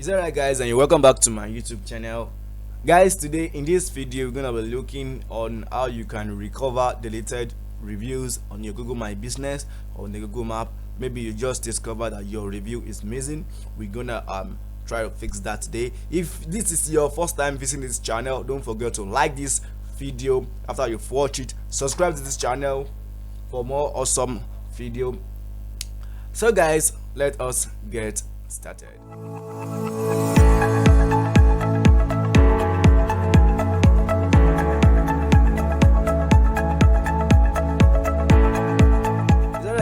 Is that right, guys? And you're welcome back to my YouTube channel. Guys, today in this video we're gonna be looking on how you can recover deleted reviews on your Google My Business or on the Google Map. Maybe you just discovered that your review is missing. We're gonna try to fix that today. If this is your first time visiting this channel, don't forget to like this video after you've watched it. Subscribe to this channel for more awesome video. So guys, let us get started.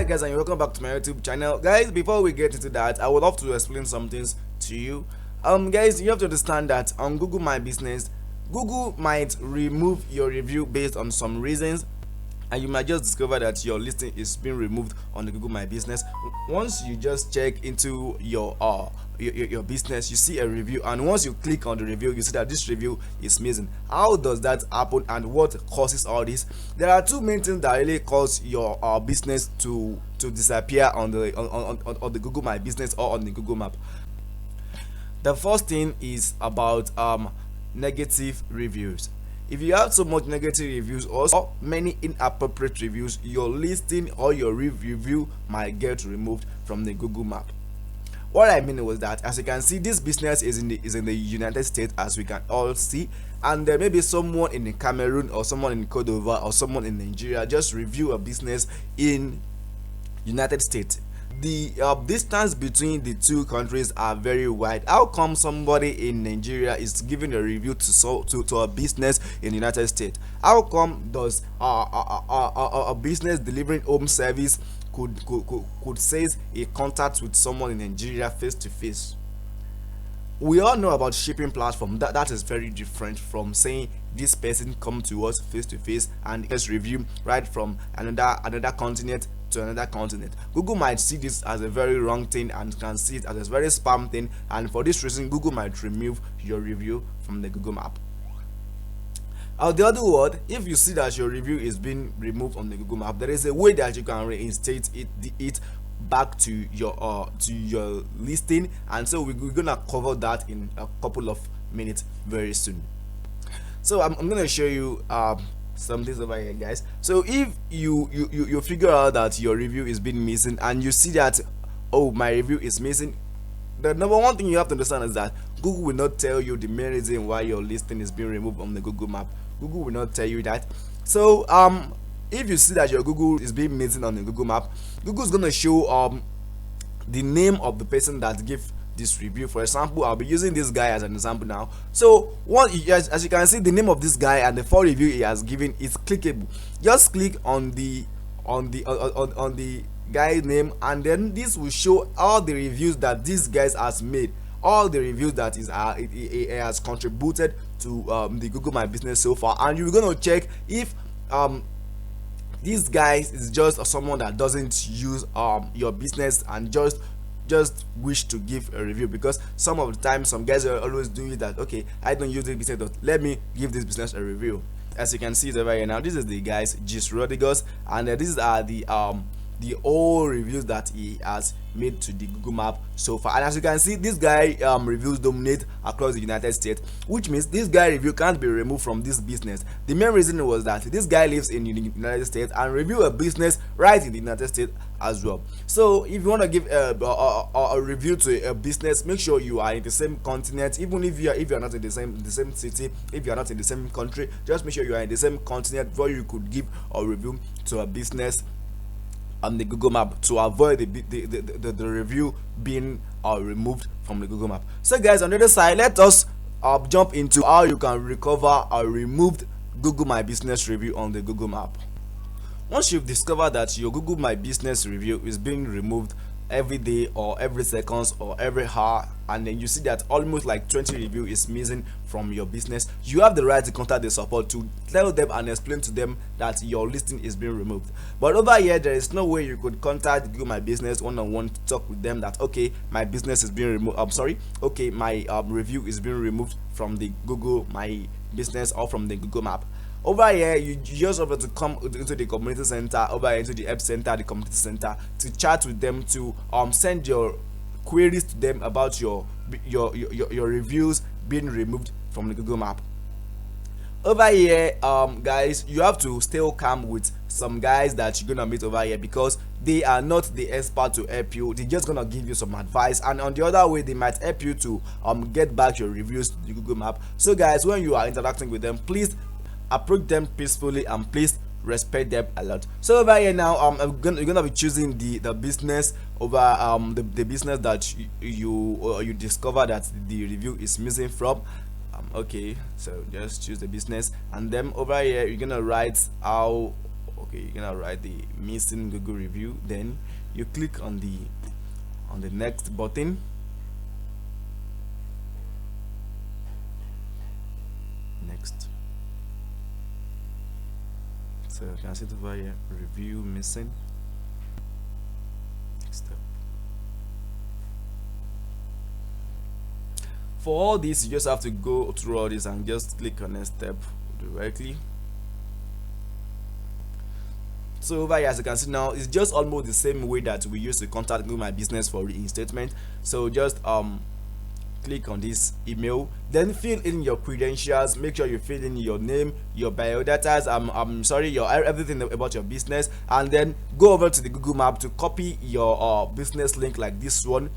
Guys, and welcome back to my YouTube channel. Guys, before we get into that, I would love to explain some things to you. Guys, you have to understand that on Google My Business, Google might remove your review based on some reasons, and you might just discover that your listing is being removed on the Google My Business. Once you just check into your business, you see a review, and once you click on the review, you see that this review is missing. How does that happen, and what causes all this? There are two main things that really cause your business to disappear on the Google My Business or on the Google Map. The first thing is about negative reviews. If you have so much negative reviews or so many inappropriate reviews, your listing or your review might get removed from the Google Map. What I mean was that, as you can see, this business is in the United States, as we can all see, and there may be someone in Cameroon or someone in Cote d'Ivoire or someone in Nigeria just review a business in United States. The distance between the two countries are very wide. How come somebody in Nigeria is giving a review to a business in the United States? How come does a business delivering home service could say a contact with someone in Nigeria face to face? We all know about shipping platform. That is very different from saying this person come to us face to face and just review right from another continent to another continent. Google might see this as a very wrong thing and can see it as a very spam thing, and for this reason Google might remove your review from the Google Map. On the other word, if you see that your review is being removed on the Google Map, there is a way that you can reinstate it back to your listing, and so we're gonna cover that in a couple of minutes very soon. So I'm gonna show you some things over here, guys. So if you figure out that your review is being missing and you see that, oh, my review is missing, the number one thing you have to understand is that Google will not tell you the main reason why your listing is being removed on the Google Map. Google will not tell you that. So if you see that your Google is being missing on the Google Map, Google is gonna show the name of the person that gave this review. For example, I'll be using this guy as an example now. So as you can see, the name of this guy and the full review he has given is clickable. Just click on the guy's name, and then this will show all the reviews that this guy has made, all the reviews that he has contributed to the Google My Business so far, and you're gonna check if this guy is just someone that doesn't use your business and just wish to give a review, because some of the time some guys are always doing that. Okay, I don't use this business, but let me give this business a review. As you can see over here now, this is the guy's Gist Rodriguez, and these are the old reviews that he has made to the Google Map so far. And as you can see, this guy reviews dominate across the United States, which means this guy review can't be removed from this business. The main reason was that this guy lives in the United States and review a business right in the United States as well. So if you want to give a review to a business, make sure you are in the same continent. Even if you're not in the same city, if you're not in the same country, just make sure you are in the same continent before you could give a review to a business on the Google Map, to avoid the review being removed from the Google Map. So guys, on the other side, let us jump into how you can recover a removed Google My Business review on the Google Map. Once you've discovered that your Google My Business review is being removed every day or every seconds or every hour, and then you see that almost like 20 review is missing from your business, you have the right to contact the support to tell them and explain to them that your listing is being removed. But over here, there is no way you could contact Google My Business one-on-one to talk with them that, okay, my business is being removed, okay, my review is being removed from the Google My Business or from the Google Map. Over here, you just have to come into the community center, over here into the help center, the community center, to chat with them, to send your queries to them about your reviews being removed from the Google Map. Over here, guys, you have to stay calm with some guys that you're gonna meet over here, because they are not the expert to help you. They're just gonna give you some advice, and on the other way, they might help you to get back your reviews to the Google Map. So guys, when you are interacting with them, please approach them peacefully and please respect them a lot. So over here now, you're gonna be choosing the business over the business that you discover that the review is missing from. Okay, so just choose the business, and then over here you're gonna write how. Okay, you're gonna write the missing Google review. Then you click on the next button. Next. So you can see it over here, review missing. Next step. For all this, you just have to go through all this and just click on next step directly. So over here, as you can see now, it's just almost the same way that we used to contact Google My Business for reinstatement. So just click on this email, then fill in your credentials. Make sure you fill in your name, your biodatas, your everything about your business, and then go over to the Google Map to copy your business link like this one.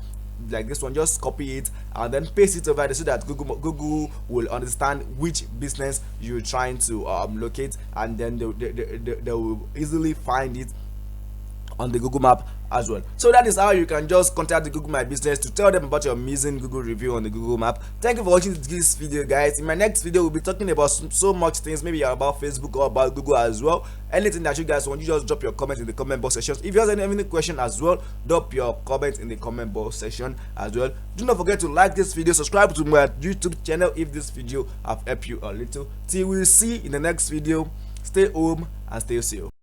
Just copy it and then paste it over there, so that Google will understand which business you're trying to locate, and then they will easily find it on the Google Map as well. So that is how you can just contact the Google My Business to tell them about your missing Google review on the Google Map. Thank you for watching this video, guys. In my next video, we'll be talking about so much things, maybe about Facebook or about Google as well. Anything that you guys want, you just drop your comment in the comment box section. If you have any question as well, drop your comment in the comment box section as well. Do not forget to like this video, subscribe to my YouTube channel if this video have helped you a little. Till we see in the next video. Stay home and stay safe.